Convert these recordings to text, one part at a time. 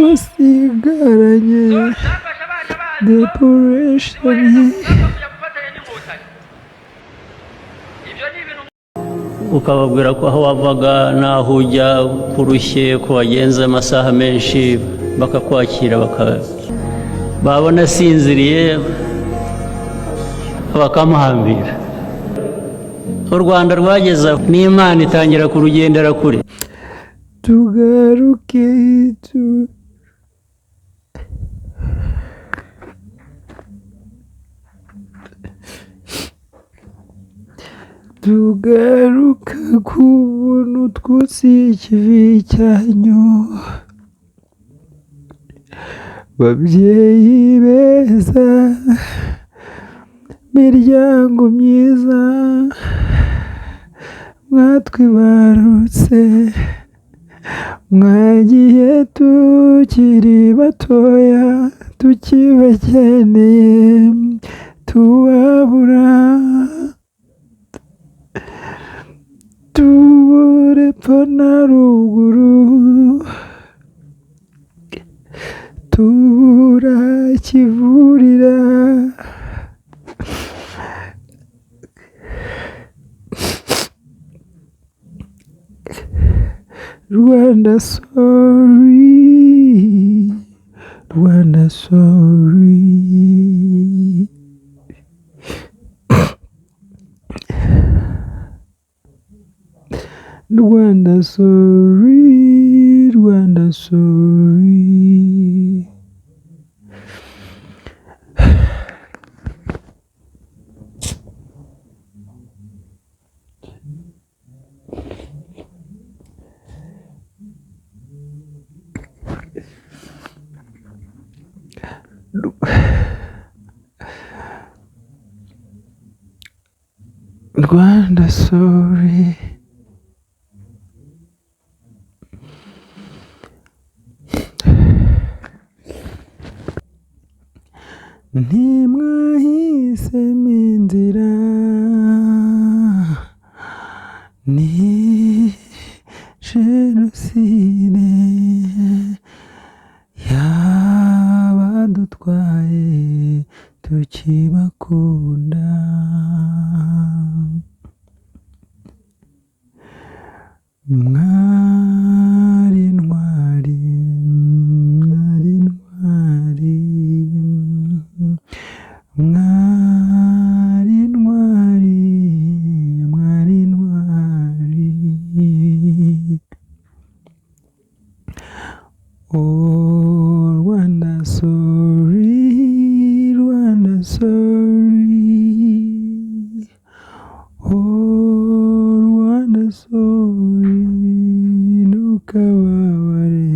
twasigaranye depuration ukababwira ko aho wavaga n'aho ujya kurushye ko wagenze amasaha menshi bakakwakira babona asinziriye bakamuhambira. U Rwanda rwageze n'Imana itangira kurugendera kure. tugaruke tugaruka ku buntu twose ikivi cyanyu babyeyi beza miryango myiza mwatwibarutse mwagiye tukiri batoya tukibakeneye tubabura tubure epfo na ruguru tubura kivurira Rwanda sorry, Rwanda sorry. Rwanda sorry, Rwanda sorry. Rwanda sorry. Ntimwahisemo inzira ni jenoside yabadutwaye tukibakunda mwari ntwari mwari ntwari mwari ntwari mwari ntwari oh Rwanda sorry Rwanda sorry oh Rwanda sorry ntukababare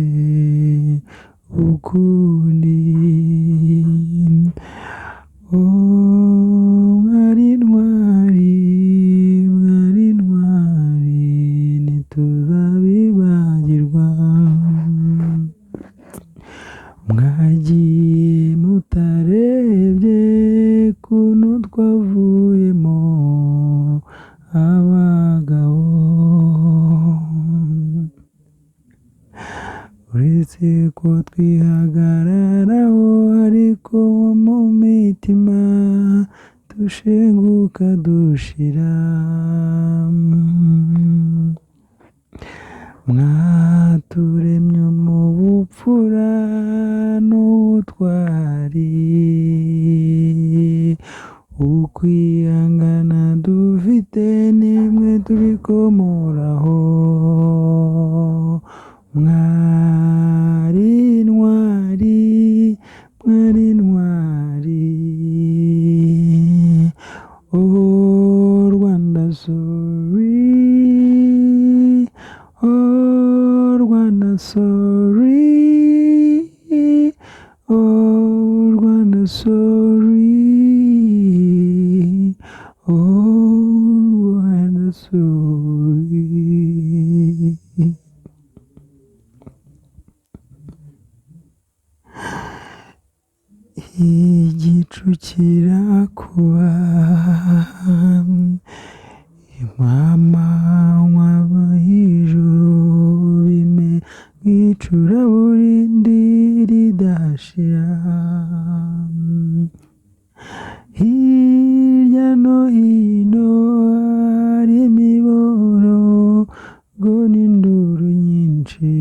ukundi oh mwari ntwari mwari ntwari ntituzabibagirwa mwagiye mutarebye kuntu twavuyemo abagabo uretse ko twihagararaho ariko mu mitima dushenguka dushira mwaturemye mu bupfura n'ubutwari ukwihangana dufite nimwe tubikomoraho mwari ntwari mwari ntwari oh Rwanda sorry oh Rwanda sorry oh Rwanda sorry oh Rwanda sorry igicu kirakuba mama waba ijuru bime nk'icuraburindi ntazashira hirya no hino hari imiborogo n'induru nyinshi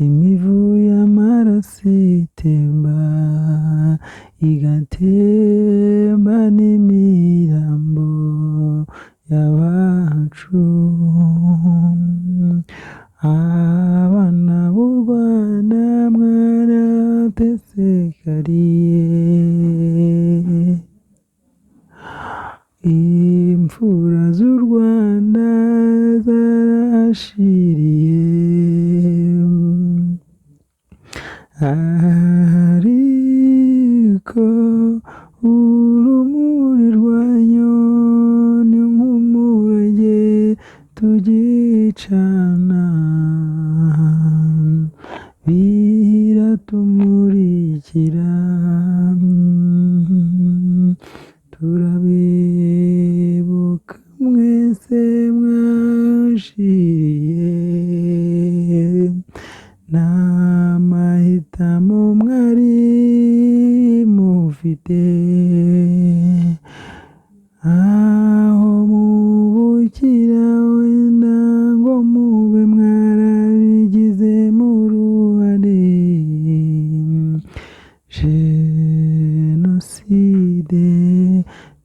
imivu y'amaraso itemba igatemba n'imirambo y'abacu abana b'u Rwanda mwaratesekariye imfura z'u Rwanda zarashiriye ariko urumuri rwanyu ni nk'umurage tugicana biratumurikira turabibuka mwese mwashiriye n'amahitamo mwari mufite aho mubukira wenda ngo mube mwarabigizemo uruhare jenoside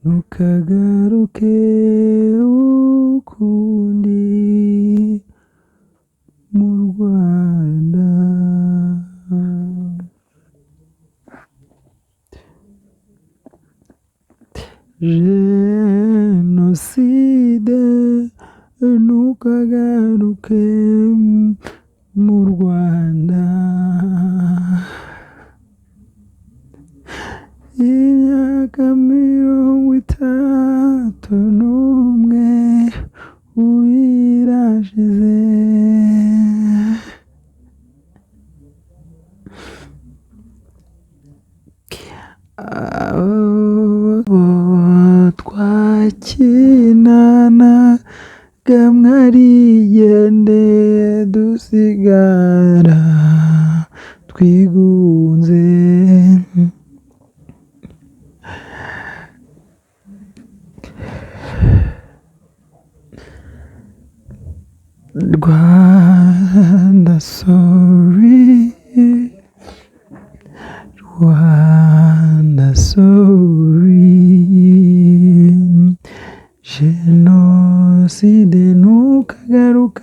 ntukagaruke ukundi mu Rwanda jenoside ntukagaruke mu Rwanda imyaka 31 uyirashize twakinanaga mwarigendeye dusigara twigunze Rwanda sorry Rwanda sorry jenoside ntukagaruke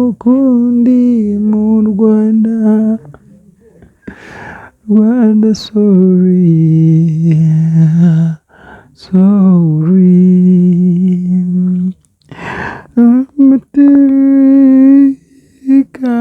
ukundi mu Rwanda Rwanda sorry sorry amateka